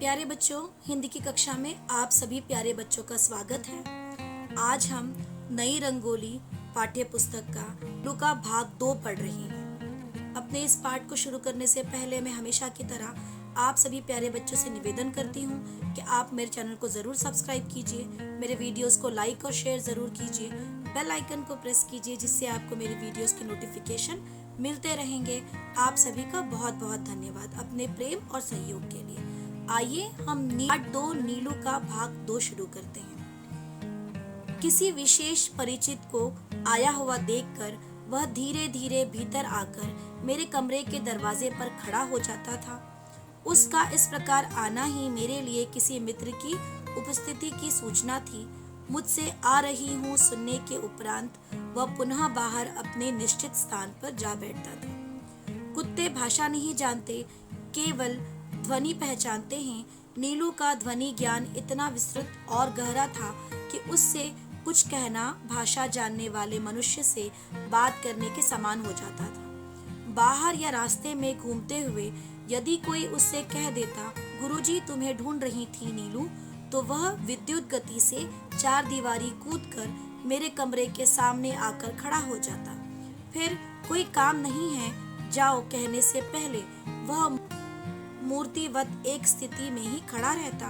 प्यारे बच्चों, हिंदी की कक्षा में आप सभी प्यारे बच्चों का स्वागत है। आज हम नई रंगोली पाठ्य पुस्तक का नीलू का भाग 2 पढ़ रहे हैं। अपने इस पाठ को शुरू करने से पहले मैं हमेशा की तरह आप सभी प्यारे बच्चों से निवेदन करती हूँ कि आप मेरे चैनल को ज़रूर सब्सक्राइब कीजिए, मेरे वीडियोस को लाइक और शेयर ज़रूर कीजिए, बेल आइकन को प्रेस कीजिए जिससे आपको मेरे वीडियोस की नोटिफिकेशन मिलते रहेंगे। आप सभी का बहुत बहुत धन्यवाद अपने प्रेम और सहयोग के लिए। आइए हम पाठ 2 नीलू का भाग 2 शुरू करते हैं। किसी विशेष परिचित को आया हुआ देखकर वह धीरे धीरे भीतर आकर मेरे कमरे के दरवाजे पर खड़ा हो जाता था। उसका इस प्रकार आना ही मेरे लिए किसी मित्र की उपस्थिति की सूचना थी। मुझसे आ रही हूँ सुनने के उपरांत वह पुनः बाहर अपने निश्चित स्थान पर जा बैठता था। कुत्ते भाषा नहीं जानते, केवल ध्वनि पहचानते हैं। नीलू का ध्वनि ज्ञान इतना विस्तृत और गहरा था कि उससे कुछ कहना भाषा जानने वाले मनुष्य से बात करने के समान हो जाता था। बाहर या रास्ते में घूमते हुए यदि कोई उससे कह देता, गुरुजी तुम्हें ढूंढ रही थी नीलू, तो वह विद्युत गति से चार दीवारी कूदकर मेरे कमरे के सामने आकर खड़ा हो जाता। फिर कोई काम नहीं है, जाओ कहने से पहले वह मूर्तिवत एक स्थिति में ही खड़ा रहता।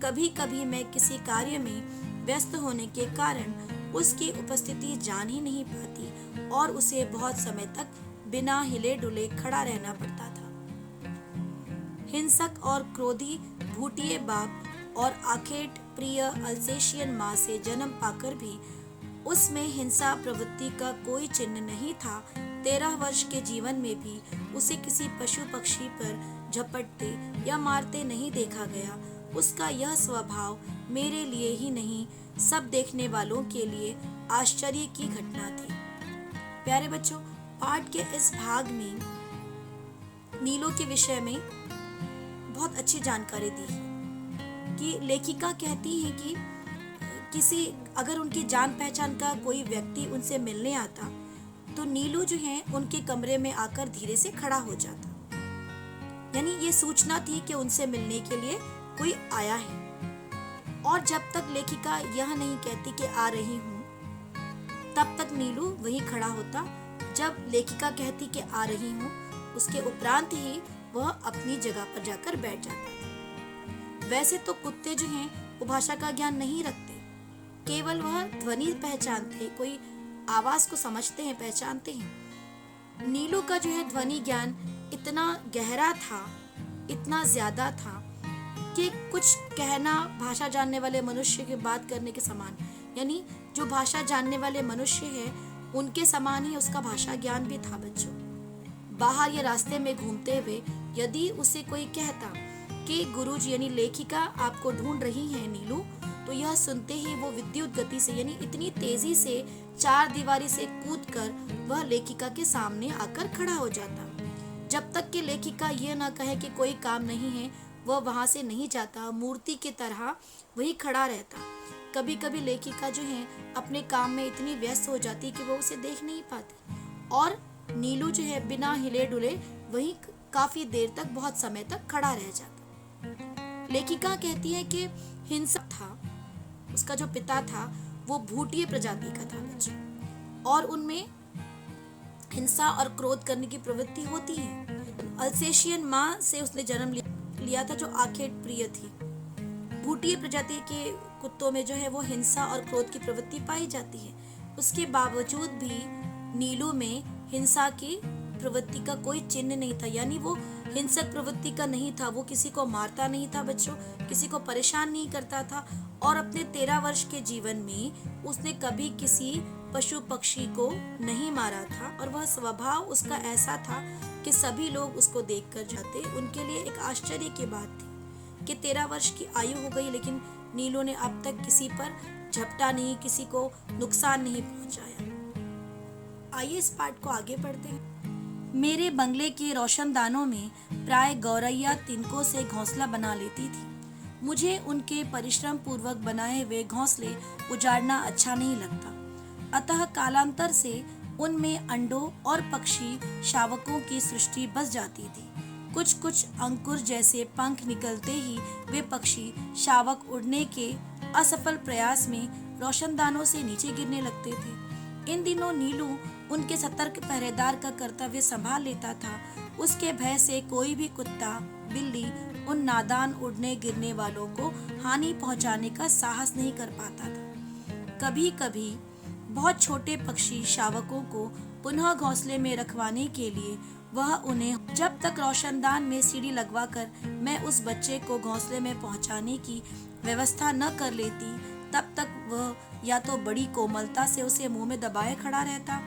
कभी कभी मैं किसी कार्य में व्यस्त होने के कारण उसकी उपस्थिति जान ही नहीं पाती और उसे बहुत समय तक बिना हिले डुले खड़ा रहना पड़ता था। हिंसक और क्रोधी भूटिये बाप और आखेट प्रिय अल्सेशियन माँ से जन्म पाकर भी उसमें हिंसा प्रवृत्ति का कोई चिन्ह नहीं था। 13 वर्ष के जीवन में भी उसे किसी पशु पक्षी पर झपटते या मारते नहीं देखा गया। उसका यह स्वभाव मेरे लिए ही नहीं, सब देखने वालों के लिए आश्चर्य की घटना थी। प्यारे बच्चों, पाठ के इस भाग में नीलू के विषय में बहुत अच्छी जानकारी दी है कि लेखिका कहती है कि किसी अगर उनकी जान पहचान का कोई व्यक्ति उनसे मिलने आता तो नीलू जो है उनके कमरे में आकर धीरे से खड़ा हो जाता। यानी ये सूचना थी कि उनसे मिलने के लिए कोई आया है। और जब तक लेखिका यह नहीं कहती कि आ रही हूँ, तब तक नीलू वहीं खड़ा होता। जब लेखिका कहती कि आ रही हूँ, उसके उपरांत ही वह अपनी जगह पर जाकर बैठ जाता था। वैसे तो कुत्ते जो हैं वो भाषा का ज्ञान नहीं रखते, केवल वह ध्वनि पहचानते, कोई आवाज को समझते हैं, पहचानते हैं। नीलू का जो है ध्वनि ज्ञान इतना गहरा था, इतना ज्यादा था कि कुछ कहना भाषा जानने वाले मनुष्य की बात करने के समान, यानी जो भाषा जानने वाले मनुष्य हैं उनके समान ही उसका भाषा ज्ञान भी था। बच्चों, बाहर या रास्ते में घूमते हुए यदि उसे कोई कहता कि गुरुजी यानी लेखिका आपको ढूंढ रही है नीलू, तो यह सुनते ही वो विद्युत गति से यानी इतनी तेजी से चार दीवारी से कूदकर वह लेखिका के सामने आकर खड़ा हो जाता। जब तक कि लेखिका ये ना कहे कि कोई काम नहीं है, वह वहां से नहीं जाता, मूर्ति की तरह वही खड़ा रहता। कभी कभी लेखिका जो है अपने काम में इतनी व्यस्त हो जाती कि वो उसे देख नहीं पाती और नीलू जो है बिना हिले डुले वही काफी देर तक, बहुत समय तक खड़ा रह जाता। लेखिका कहती है कि हिंसक था, उसका जो पिता था वो भूटिये प्रजाति का था बच्चों, और उनमें हिंसा और क्रोध करने की प्रवृत्ति होती है। अल्सेशियन माँ से उसने जन्म लिया था जो आखेट प्रिय थी। भूटिये प्रजाति के कुत्तों में जो है वो हिंसा और क्रोध की प्रवृत्ति पाई जाती है। उसके बावजूद भी नीलू में हिंसा की प्रवृत्ति का कोई चिन्ह नहीं था, यानी वो हिंसक प्रवृत्ति का नहीं था। वो किसी को मारता नहीं था बच्चों, किसी को परेशान नहीं करता था और अपने 13 वर्ष के जीवन में उसने कभी किसी पशु पक्षी को नहीं मारा था। और वह स्वभाव उसका ऐसा था कि सभी लोग उसको देखकर जाते। उनके लिए एक आश्चर्य की बात थी कि 13 वर्ष की आयु हो गई लेकिन नीलू ने अब तक किसी पर झपटा नहीं, किसी को नुकसान नहीं पहुंचाया। आइए इस पाठ को आगे पढ़ते हैं। मेरे बंगले के रोशनदानों में प्राय गौरैया तिनकों से घोंसला बना लेती थी। मुझे उनके परिश्रम पूर्वक बनाए हुए घोंसले उजाड़ना अच्छा नहीं लगता, अतः कालांतर से उनमें अंडों और पक्षी शावकों की सृष्टि बस जाती थी। कुछ कुछ अंकुर जैसे पंख निकलते ही वे पक्षी शावक उड़ने के असफल प्रयास में रोशनदानों से नीचे गिरने लगते थे। इन दिनों नीलू उनके सतर्क पहरेदार का कर्तव्य संभाल लेता था। उसके भय से कोई भी कुत्ता, बिल्ली उन नादान उड़ने गिरने वालों को हानि पहुंचाने का साहस नहीं कर पाता था। कभी कभी बहुत छोटे पक्षी शावकों को पुनः घोंसले में रखवाने के लिए वह उन्हें, जब तक रोशनदान में सीढ़ी लगवाकर मैं उस बच्चे को घोंसले में पहुंचाने की व्यवस्था न कर लेती, तब तक वह या तो बड़ी कोमलता से उसे मुंह में दबाए खड़ा रहता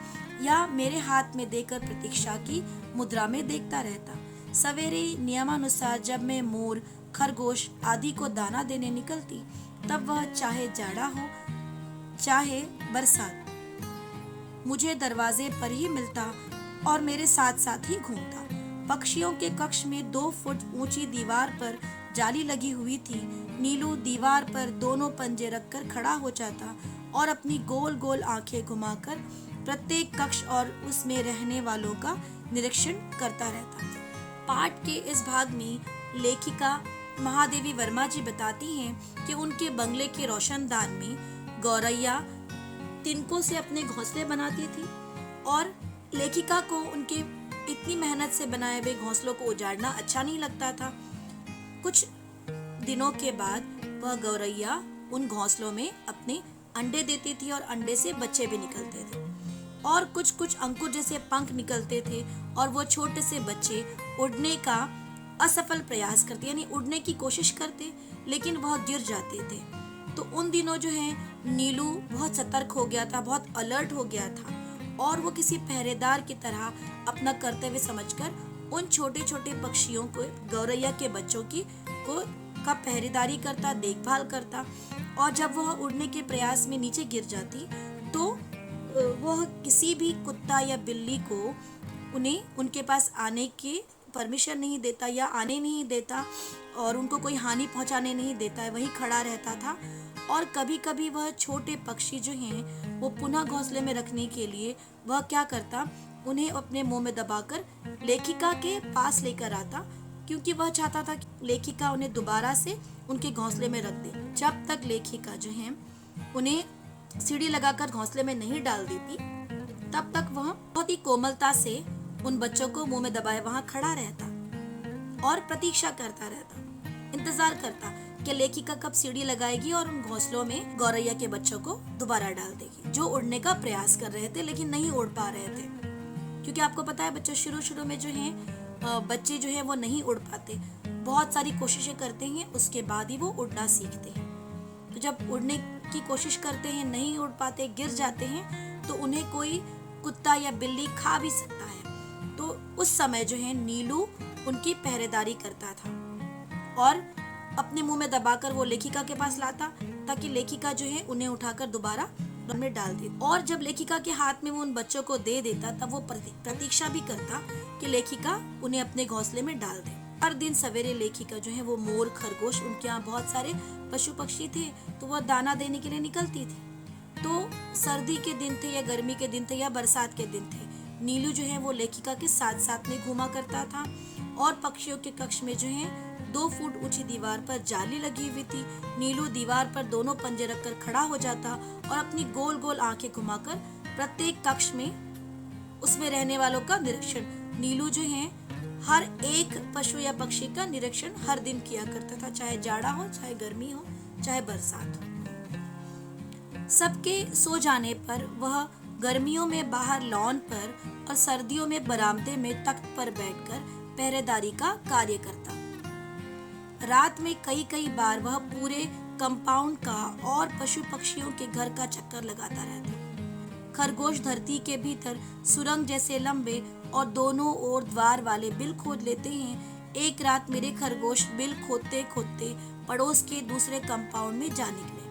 या मेरे हाथ में देकर प्रतीक्षा की मुद्रा में देखता रहता। सवेरे नियमानुसार जब मैं मोर, खरगोश आदि को दाना देने निकलती, तब वह चाहे जाड़ा हो चाहे बरसात मुझे दरवाजे पर ही मिलता और मेरे साथ साथ ही घूमता। पक्षियों के कक्ष में 2 फुट ऊंची दीवार पर जाली लगी हुई थी। नीलू दीवार पर दोनों पंजे रखकर खड़ा हो जाता और अपनी गोल गोल आंखें घुमाकर प्रत्येक कक्ष और उसमें रहने वालों का निरीक्षण करता रहता। पाठ के इस भाग में लेखिका महादेवी वर्मा जी बताती हैं कि उनके बंगले के रोशनदान में गौरैया तिनकों से अपने घोंसले बनाती थी और लेखिका को उनके इतनी मेहनत से बनाए हुए घोंसलों को उजाड़ना अच्छा नहीं लगता था। कुछ दिनों के बाद वह गौरैया उन घोंसलों में अपने अंडे देती थी और अंडे से बच्चे भी निकलते थे और कुछ कुछ अंकुर जैसे पंख निकलते थे और वो छोटे से बच्चे उड़ने का असफल प्रयास करते, यानी उड़ने की कोशिश करते, लेकिन वह गिर जाते थे। तो उन दिनों जो है नीलू बहुत सतर्क हो गया था, बहुत अलर्ट हो गया था और वो किसी पहरेदार की तरह अपना कर्तव्य समझकर उन छोटे छोटे पक्षियों को, गौरैया के बच्चों की का पहरेदारी करता, देखभाल करता और जब वह उड़ने के प्रयास में नीचे गिर जाती तो वह किसी भी कुत्ता या बिल्ली को उन्हें उनके पास आने की परमिशन नहीं देता या आने नहीं देता और उनको कोई हानि पहुंचाने नहीं देता है, वहीं खड़ा रहता था। और कभी कभी वह छोटे पक्षी जो हैं वो पुनः घोंसले में रखने के लिए वह क्या करता, उन्हें अपने मुंह में दबाकर लेखिका के पास लेकर आता, क्योंकि वह चाहता था कि लेखिका उन्हें दोबारा से उनके घोंसले में रख दे। जब तक लेखिका जो है उन्हें सीढ़ी लगाकर घोंसले में नहीं डाल देती, तब तक वह बहुत ही कोमलता से उन बच्चों को मुंह में दबाए वहां खड़ा रहता और प्रतीक्षा करता रहता, इंतजार करता कि लेखिका कब सीढ़ी लगाएगी और उन घोंसलों में गौरैया के बच्चों को दोबारा डाल देगी, जो उड़ने का प्रयास कर रहे थे लेकिन नहीं उड़ पा रहे थे। क्योंकि आपको पता है बच्चों, शुरू में जो है बच्चे जो है वो नहीं उड़ पाते, बहुत सारी कोशिशें करते हैं, उसके बाद ही वो उड़ना सीखते हैं। तो जब उड़ने की कोशिश करते हैं, नहीं उड़ पाते, गिर जाते हैं, तो उन्हें कोई कुत्ता या बिल्ली खा भी सकता है। तो उस समय जो है नीलू उनकी पहरेदारी करता था और अपने मुंह में दबाकर वो लेखिका के पास लाता ताकि लेखिका जो है उन्हें उठाकर दोबारा में डाल दे। और जब लेखिका के हाथ में वो उन बच्चों को दे देता, तब वो प्रतीक्षा भी करता कि लेखिका उन्हें अपने घोंसले में डाल दे। हर दिन सवेरे लेखिका जो है वो मोर, खरगोश, उनके यहाँ बहुत सारे पशु पक्षी थे, तो वह दाना देने के लिए निकलती थी। तो सर्दी के दिन थे या गर्मी के दिन थे या बरसात के दिन थे, नीलू जो है वो लेखिका के साथ साथ में घूमा करता था और पक्षियों के कक्ष में जो है 2 फुट ऊंची दीवार पर जाली लगी हुई थी। नीलू दीवार पर दोनों पंजे रखकर खड़ा हो जाता और अपनी गोल गोल आंखें घुमाकर प्रत्येक कक्ष में उसमें रहने वालों का निरीक्षण, नीलू जो है हर एक पशु या पक्षी का निरीक्षण हर दिन किया करता था, चाहे जाड़ा हो, चाहे गर्मी हो, चाहे बरसात हो। सबके सो जाने पर वह गर्मियों में बाहर लॉन पर और सर्दियों में बरामदे में तख्त पर बैठकर पहरेदारी का कार्य करता। रात में कई बार वह पूरे कंपाउंड का और पशु पक्षियों के घर का चक्कर लगाता रहता। खरगोश धरती के भीतर सुरंग जैसे लंबे और दोनों ओर द्वार वाले बिल खोद लेते हैं। एक रात मेरे खरगोश बिल खोदते खोदते पड़ोस के दूसरे कंपाउंड में जा निकले।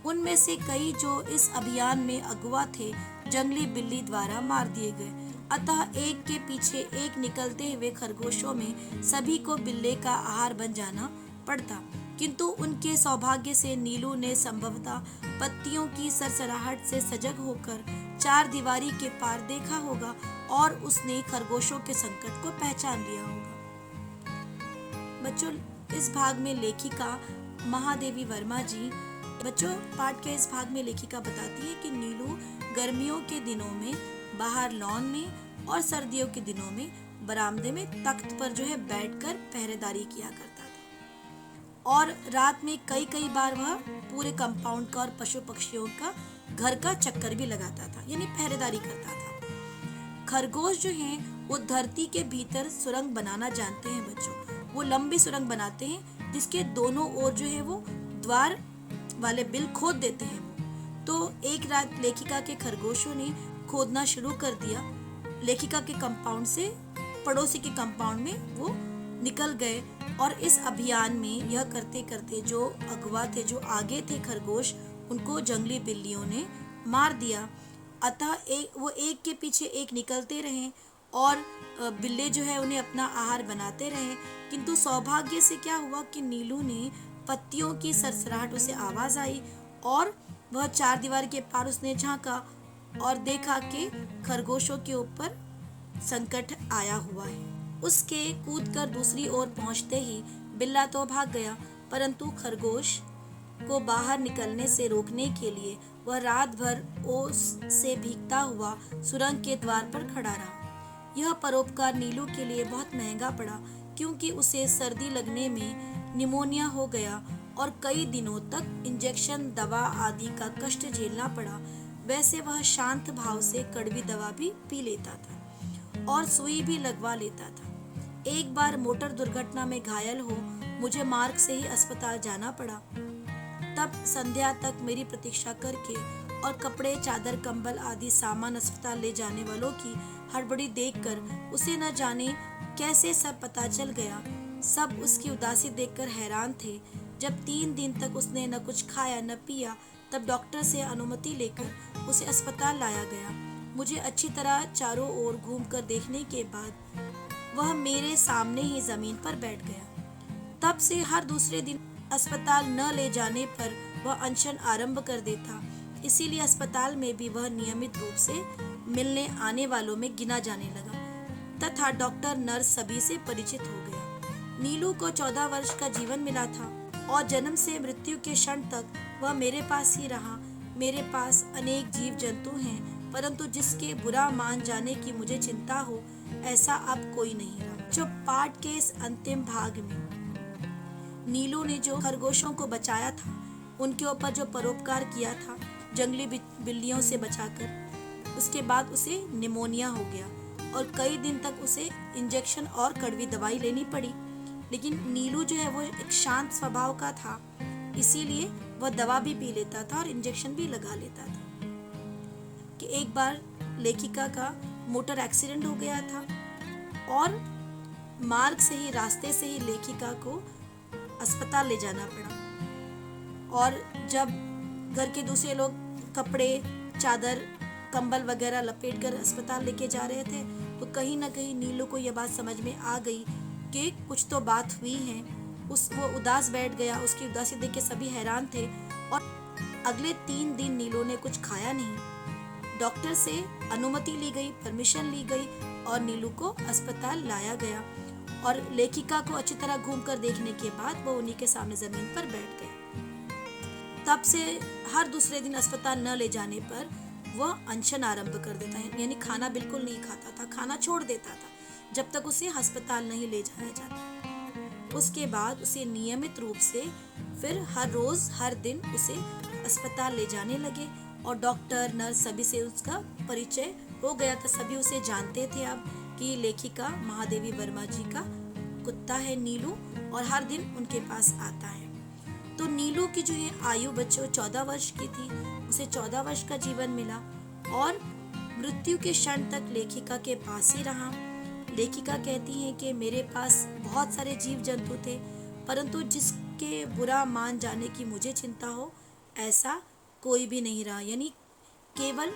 उनमें से कई जो इस अभियान में अगुआ थे, जंगली बिल्ली द्वारा मार दिए गए। अतः एक के पीछे एक निकलते हुए खरगोशों में सभी को बिल्ले का आहार बन जाना पड़ता। किंतु उनके सौभाग्य से नीलू ने संभवतः पत्तियों की सरसराहट से सजग होकर 4 दीवारी के पार देखा होगा और उसने खरगोशों के संकट को पहचान लिया होगा। बच्चों इस भाग में लेखिका महादेवी वर्मा जी बच्चों पाठ के इस भाग में लेखिका बताती है कि नीलू गर्मियों के दिनों में बाहर लॉन में और सर्दियों के दिनों में बरामदे में तख्त पर जो है बैठकर पहरेदारी किया करता था और रात में कई कई बार वह पूरे कंपाउंड का और पशु पक्षियों का घर का चक्कर भी लगाता था, यानी पहरेदारी करता था। खरगोश जो हैं वो धरती के भीतर सुरंग बनाना जानते हैं बच्चों। वो लंबी सुरंग बनाते हैं जिसके दोनों ओर जो है वो द्वार वाले बिल खोद देते हैं। तो एक रात लेखिका के खरगोशों ने खोदना शुरू कर दिया। लेखिका के कंपाउंड से पड़ोसी के कंपाउंड में वो निकल गए और इस अभियान में यह करते करते जो अगवा थे, जो आगे थे खरगोश, उनको जंगली बिल्लियों ने मार दिया। अतः वो एक के पीछे एक निकलते रहे और बिल्ले जो है उन्हें अपना आहार बनाते रहे। किंतु सौभाग्य से क्या हुआ कि नीलू ने पत्तियों की सरसराहट उसे आवाज आई और वह चार दीवार के पार उसने झांका और देखा कि खरगोशों के ऊपर संकट आया हुआ है। उसके कूदकर दूसरी ओर पहुंचते ही बिल्ला तो भाग गया, परंतु खरगोश को बाहर निकलने से रोकने के लिए वह रात भर ओस से भीगता हुआ सुरंग के द्वार पर खड़ा रहा। यह परोपकार नीलू के लिए बहुत महंगा पड़ा, क्योंकि उसे सर्दी लगने में निमोनिया हो गया और कई दिनों तक इंजेक्शन, दवा आदि का कष्ट झेलना पड़ा। वैसे वह शांत भाव से कड़वी दवा भी पी लेता था और सुई भी लगवा लेता था। एक बार मोटर दुर्घटना में घायल हो मुझे मार्ग से ही अस्पताल जाना पड़ा। तब संध्या तक मेरी प्रतीक्षा करके और कपड़े, चादर, कंबल आदि सामान अस्पताल ले जाने वालों की हड़बड़ी देखकर उसे न जाने कैसे सब पता चल गया। सब उसकी उदासी देखकर हैरान थे। जब 3 दिन तक उसने न कुछ खाया न पिया, तब डॉक्टर से अनुमति लेकर उसे अस्पताल लाया गया। मुझे अच्छी तरह चारों ओर घूमकर देखने के बाद वह मेरे सामने ही जमीन पर बैठ गया। तब से हर दूसरे दिन अस्पताल न ले जाने पर वह अनशन आरंभ कर देता। इसीलिए अस्पताल में भी वह नियमित रूप से मिलने आने वालों में गिना जाने लगा तथा डॉक्टर, नर्स सभी से परिचित हो गया। नीलू को 14 वर्ष का जीवन मिला था और जन्म से मृत्यु के क्षण तक वह मेरे पास ही रहा। मेरे पास अनेक जीव जंतु हैं, परंतु जिसके बुरा मान जाने की मुझे चिंता हो, ऐसा अब कोई नहीं रहा। जो पाठ के इस अंतिम भाग में नीलू ने जो खरगोशों को बचाया था, उनके ऊपर जो परोपकार किया था जंगली बिल्लियों से बचाकर, उसके बाद उसे निमोनिया हो गया और कई दिन तक उसे इंजेक्शन और कड़वी दवाई लेनी पड़ी। लेकिन नीलू जो है वो एक शांत स्वभाव का था, इसीलिए वह दवा भी पी लेता था और इंजेक्शन भी लगा लेता था। कि एक बार लेखिका का मोटर एक्सीडेंट हो गया था और मार्ग से ही, रास्ते से ही लेखिका को अस्पताल ले जाना पड़ा। और जब घर के दूसरे लोग कपड़े, चादर, कंबल वगैरह लपेट कर अस्पताल लेके जा रहे थे, तो कहीं ना कहीं नीलू को यह बात समझ में आ गई कि कुछ तो बात हुई है। वो उदास बैठ गया। उसकी उदासी देख के सभी हैरान थे और अगले 3 दिन नीलू ने कुछ खाया नहीं। डॉक्टर से अनुमति ली गई, परमिशन ली गई और नीलू को अस्पताल लाया गया और लेखिका को अच्छी तरह घूमकर देखने के बाद वो उन्हीं के सामने जमीन पर बैठ गया। तब से हर दूसरे दिन अस्पताल न ले जाने पर वह अनशन आरंभ कर देता है, यानी खाना बिल्कुल नहीं खाता था, खाना छोड़ देता था जब तक उसे अस्पताल नहीं ले जाया जाता। उसके बाद उसे नियमित रूप से फिर हर रोज, हर दिन उसे अस्पताल ले जाने लगे और डॉक्टर, नर्स सभी से उसका परिचय हो गया था। सभी उसे जानते थे अब कि लेखिका महादेवी वर्मा जी का कुत्ता है नीलू और हर दिन उनके पास आता है। तो नीलू की जो ये आयु बच्चों 14 वर्ष की थी, उसे 14 वर्ष का जीवन मिला और मृत्यु के क्षण तक लेखिका के पास ही रहा। लेखिका कहती हैं कि मेरे पास बहुत सारे जीव जंतु थे, परंतु जिसके बुरा मान जाने की मुझे चिंता हो, ऐसा कोई भी नहीं रहा। यानी केवल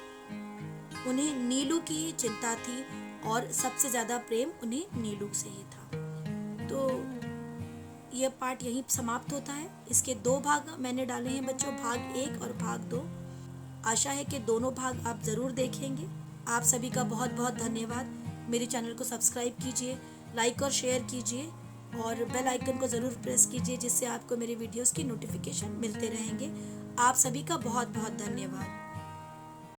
उन्हें नीलू की ही चिंता थी और सबसे ज्यादा प्रेम उन्हें नीलू से ही था। तो यह पाठ यहीं समाप्त होता है। इसके 2 भाग मैंने डाले हैं बच्चों, भाग 1 और भाग 2। आशा है कि दोनों भाग आप जरूर देखेंगे। आप सभी का बहुत बहुत धन्यवाद। मेरे चैनल को सब्सक्राइब कीजिए, लाइक और शेयर कीजिए और बेल आइकन को ज़रूर प्रेस कीजिए, जिससे आपको मेरे वीडियोस की नोटिफिकेशन मिलते रहेंगे। आप सभी का बहुत बहुत धन्यवाद।